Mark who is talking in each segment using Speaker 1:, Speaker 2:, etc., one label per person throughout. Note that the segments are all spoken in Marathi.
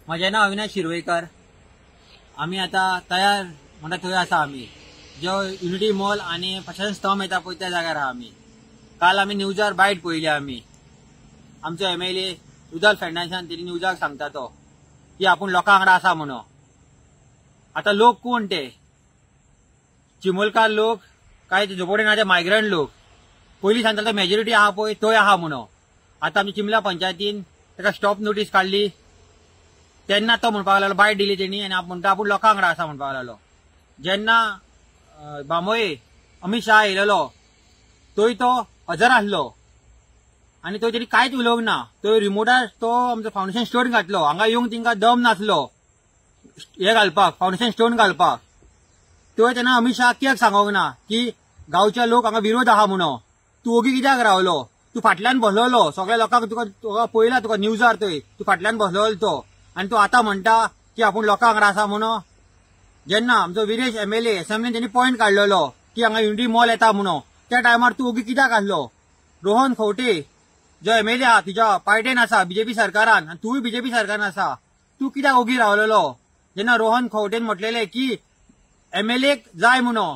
Speaker 1: माझे नाव अविनाश शिरवयकर। आम्ही आता तयार म्हणटा थंय आसा। आम्ही जो युनिटी मॉल आणि प्रशासन स्तंभ येता पळय त्या जाग्यार आहा आम्ही। काल आम्ही न्यूजार बायट पळयली आम्ही। आमचो MLA रुदाल्फ फेर्नांडीसान तेणी न्यूजाक सांगता तो की आपण लोकां वांगडा आसा म्हणून। आता लोक कोण ते? चिमोलकार लोक काय झोपडपट्टी मायग्रंट लोक। पयलीं सांगता मेजॉरिटी आहा पळय तोय आहा म्हणून। आता आमच्या चिमला पंचायतीन ताका स्टॉप नोटीस काढली तेन्ना तो म्हणपाक लागलो, बायट दिली तेणी आनी म्हणटा आपूण लोकां वांगडा आसा म्हणपाक लागलो। जेन्ना बांबोये अमित शाह येयलेलो तोय तो हजर आसलो आनी तो तेणी कांयच उलोवंक ना। तो रिमोटार तो आमचो फाउंडेशन स्टोन घातलो। हांगा येवंक तिंका दम नासलो हे घालपाक, फाउंडेशन स्टोन घालपाक। तो तेन्ना अमित शाह कित्याक सांगोंक ना की गांवच्या लोक हांगा विरोध आहा म्हणून। तूं ओगी कित्याक रावलो? तूं फाटल्यान बसलोलो, सगळ्या लोकांक तुका पळयला तुका न्यूजार थंय तूं फाटल्यान बसलोलो तो, आनी तूं आतां म्हणटा की आपूण लोकां वांगडा आसा म्हणून। जेन्ना आमचो विरेश MLA असेंब्लीन तेणी पॉयंट काडलेलो की हांगा युनिटी मॉल येता म्हणून, त्या टायमार तूं ओगी कित्याक आसलो? रोहन खंवटे जो MLA आहा तुज्या पार्टेन आसा BJP सरकारान आनी तूंय BJP सरकारान आसा, तूं कित्याक ओगी रावलेलो? जेन्ना रोहन खंवटेन म्हटलेलें की MLA जाय म्हणून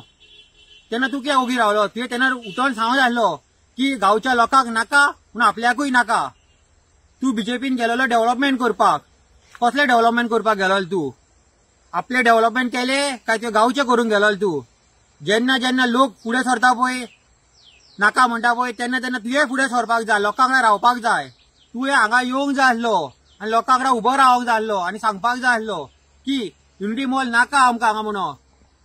Speaker 1: तेन्ना तूं कित्याक ओगी रावलो? तुवें तेन्ना उठोवन सांगूंक जाय आसलो की गांवच्या लोकांक नाका म्हणून आपल्याकूय नाका। तूं BJPन गेलोलो डेव्हलपमेंट करपाक। कसलें डेव्हलपमेंट करपाक गेलोलो तूं? आपले डेव्हलपमेंट केले काय ते गांवचे करूंक गेलोलो तूं? जेन्ना जेन्ना लोक फुडें सरता पळय नाका म्हणटा पळय तेन्ना तेन्ना तुवें फुडें सरपाक जाय, लोकां वांगडा रावपाक जाय। तुवें हांगा येवंक जाय आसलो आनी लोकां वांगडा उबो रावंक जाय आसलो आनी सांगपाक जाय आसलो की युनिटी मॉल नाका आमकां हांगा म्हणून,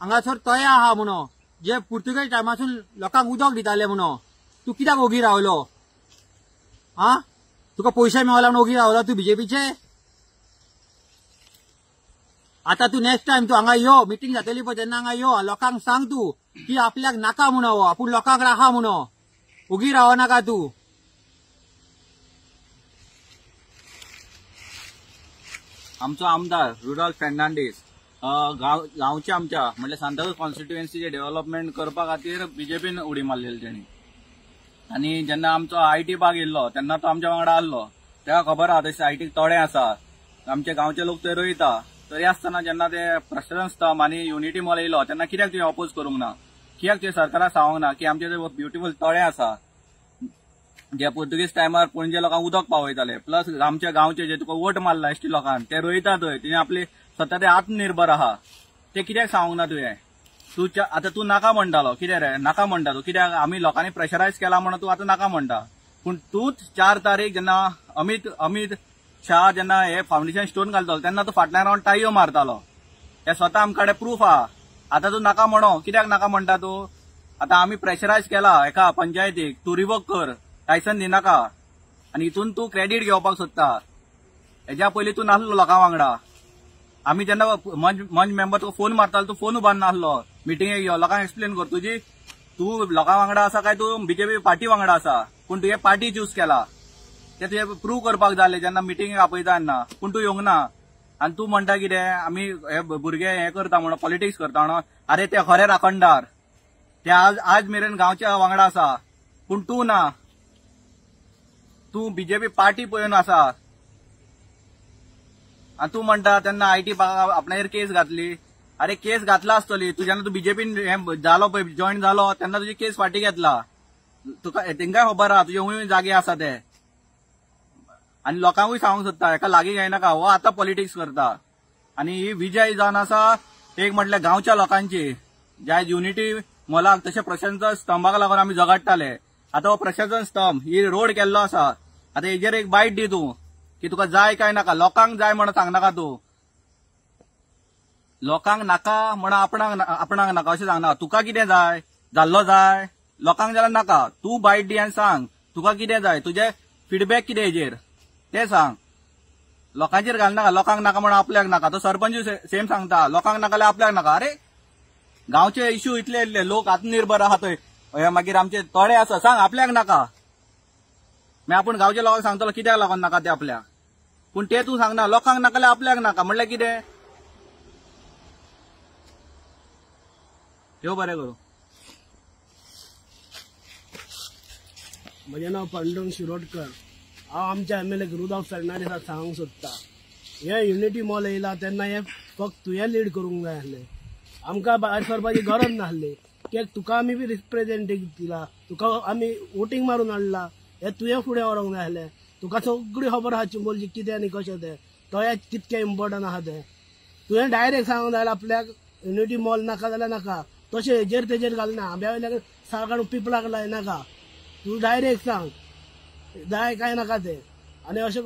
Speaker 1: हांगासर तळें आहा म्हणून जे पुर्तुगेज टायमासून लोकांक उदक दिताले म्हणून। तूं कित्याक ओगी रावलो? तुका पयशे मेळला म्हणून ओगी रावलो तूं BJPचे? आता तूं नेक्स्ट टायम तूं हांगा यो, मिटींग जातली पळय तेन्ना हांगा यो, लोकांक सांग तूं की आपल्याक नाका म्हणून आपूण लोकां वांगडा आहा म्हणून, ओगी रावनाका तूं।
Speaker 2: आमचो आमदार रुदाल्फ फेर्नांडीस गांवचे आमच्या म्हणजे सांताक्रूज कॉन्स्टिट्युएन्सीचे डेव्हलपमेंट करपा खातीर BJPन उडी मारलेली तेणी। आनी जेन्ना आमचो IT भाग येयल्लो तेन्ना तो आमच्या वांगडा आसलो। तेका खबर आहा तशें ITक तोडे आसा, आमचे गांवचे लोक थंय रोयता। तरी आसतना जेन्ना ते प्रशासन स्तंभ आनी युनिटी मॉल येयलो तेन्ना कित्याक तुवें ऑपोज करूंक ना? कित्याक तुवें सरकाराक सांगोंक ना की आमचे थंय ब्युटिफूल तळे आसा जे पुर्तुगेज टायमार पणजे लोकांक उदक पावयताले, प्लस आमच्या गांवचे जे तुका वोट मारला ST लोकांक ते रोयता थंय, तेणी आपले स्वता ते आत्मनिर्भर आहा। ते कित्याक सांगोंक ना तुवें? आता तूं नाका म्हणटालो, कितें रे नाका म्हणटा तूं? कित्याक आमी लोकांनी प्रेशरायज केला म्हणून तूं आतां नाका म्हणटा? पूण तूंच 4 तारीख जेन्ना अमित शाह जेन्ना हे फाउंडेशन स्टोन घालतालो तेन्ना तूं फाटल्यान रावन टाळयो मारतालो। हे स्वता आमकडे प्रूफ आहा। आता तूं नाका म्हणो, कित्याक नाका म्हणटा तूं? आता आमी प्रेशरायज केला एका पंचायतीक तूं रिवोक कर, लायसन दिनाका आनी हितून तूं क्रेडीट घेवपाक सोदता। हेज्या पयलीं तूं नासलो लोकां वांगडा। आमी जेन्ना मंच मेंबर तुका फोन मारतालो तूं फोन उबारना नासलो। मिटिंगेक यो, लोकांक एक्सप्लेन कर तूं लोकां वांगडा आसा काय तूं BJP पार्टी वांगडा आसा। पूण तुवें पार्टी चूज केला ते तुवें प्रूव करपाक जाय जेन्ना मिटिंगेक आपयता तेन्ना, पूण तूं येवंक ना। आनी तूं म्हणटा कितें आमी हे भुरगे हे करता म्हणून, पॉलिटिक्स करता म्हणून। अरे ते खरे राखणदार, ते आज मेरेन गांवच्या वांगडा आसा, पूण तूं ना। तूं BJP पार्टी पळोवन आसा आनी तूं म्हणटा तेन्ना IT आपणाचेर केस घातली। अरे केस घातला आसतली, तूं जेन्ना तूं BJPन हे जालो पळय, जॉयन जालो तेन्ना तुजी केस फाटी घेतला। तुका तेंकाय खबर आहा तुजे हूंय जागे आसा ते। आनी लोकांकूय सांगूंक सोदता हेका लागीं घेयनाका, हो आतां पॉलिटिक्स करता। आनी ही विजय जावन आसा एक म्हटल्यार गांवच्या लोकांची, ज्या युनिटी मॉलाक तशें प्रशासन स्तंभाक लागून आमी झगडटाले। आतां हो प्रशासन स्तंभ ही रोड केल्लो आसा, आतां हेजेर एक बायट दी तूं की तुका जाय काय नाका। लोकांक जाय म्हणून सांगनाका तूं, लोकांक नाका म्हणून आपणाक नाका अशें सांगनाका। तुका कितें जाय? जाल्लो जाय, लोकांक जाल्यार नाका। तूं बायट दी आनी सांग तुका कितें जाय, तुजें फीडबॅक कितें हेजेर ते सांग। लोकांचेर घालनाका, लोकांक नाका म्हणून आपल्याक नाका। तो सरपंच सेम सांगता लोकांक नाका जाल्यार आपल्याक नाका। अरे गांवचे इश्यू इतले लोक आत्मनिर्भर आहा थंय, मागीर आमचे तळे आसा, सांग आपल्याक नाका। मागीर आपूण गांवच्या लोकांक सांगतलो कित्याक लागून नाका ते आपल्याक, पूण ते तूं सांगना लोकांक नाका जाल्यार आपल्याक नाका म्हणल्यार कितें? देव बरें करूं।
Speaker 3: म्हजें नांव पांडुरंग शिरोडकर। हांव आमच्या MLA रुदाल्फ फेर्नांडीसाक सांगूंक सोदता हे युनिटी मॉल येयला तेन्ना हे फक्त तुवें लीड करूंक जाय आसलें, आमकां भायर सरपाची गरज नासली, कित्याक तुका आमी बी रिप्रेझेंटेटिव्ह दिला, तुका आमी वोटींग मारून हाडला, हे तुवें फुडें व्हरोंक जाय आसलें. तुका सगळी खबर आहा चिंबोलची कितें आनी कशें तें, तो कितकें इम्पॉर्टंट आहा तें. तुवें डायरेक्ट सांगूंक जाय आपल्याक युनिटी मॉल नाका जाल्यार नाका, तशें हेजेर तेजेर घालना, आंब्या वयल्याक साळ काडून पिपलाक लाय नाका. तूं डायरेक्ट सांग जाय काय नाका तें. आनी अशें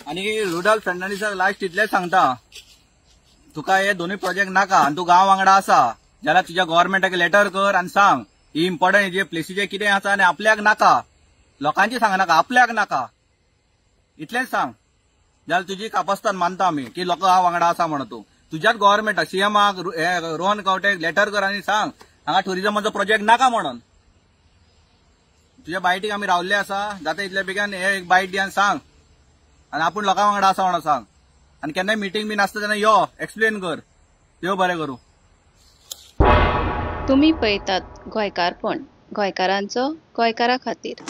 Speaker 2: आणि रुडॉल्फ फर्नांडीसाक लास्ट इतलेंच सांगता, तुका हे दोन्ही प्रोजेक्ट नाका आणि तू गांव वांगडा आसा जाल्यार तुज्या गव्हर्नमेंटाक लेटर कर आणि सांग ही इम्पॉर्टंट हेजे प्लेसीचे कितें आसा आनी आपल्याक नाका, लोकांची सांगनाका, आपल्याक नाका, इतलेंच सांग. जाल्यार तुजी कापास्तान मानता आमी की लोक गांव वांगडा आसा म्हणून. तू तुज्याच गव्हर्नमेंटाक सीएमाक रोहन खंवटेक लेटर कर आनी सांग हांगा टुरिझमाचो प्रोजेक्ट नाका म्हणून. तुज्या बायटीक आमी रावल्ले आसा, जाता इतल्या बेगीन हे एक बायट दियान सांग आणि आपण लोकां वांगडा आसा म्हणून सांग. आणि केन्नाय मिटींग बीन आसता तेन्ना यो एक्सप्लेन कर. देव बरें करूं.
Speaker 4: तुम्ही पळयतात गोंयकारपण, गोंयकारांचो गोंयकारा खातीर.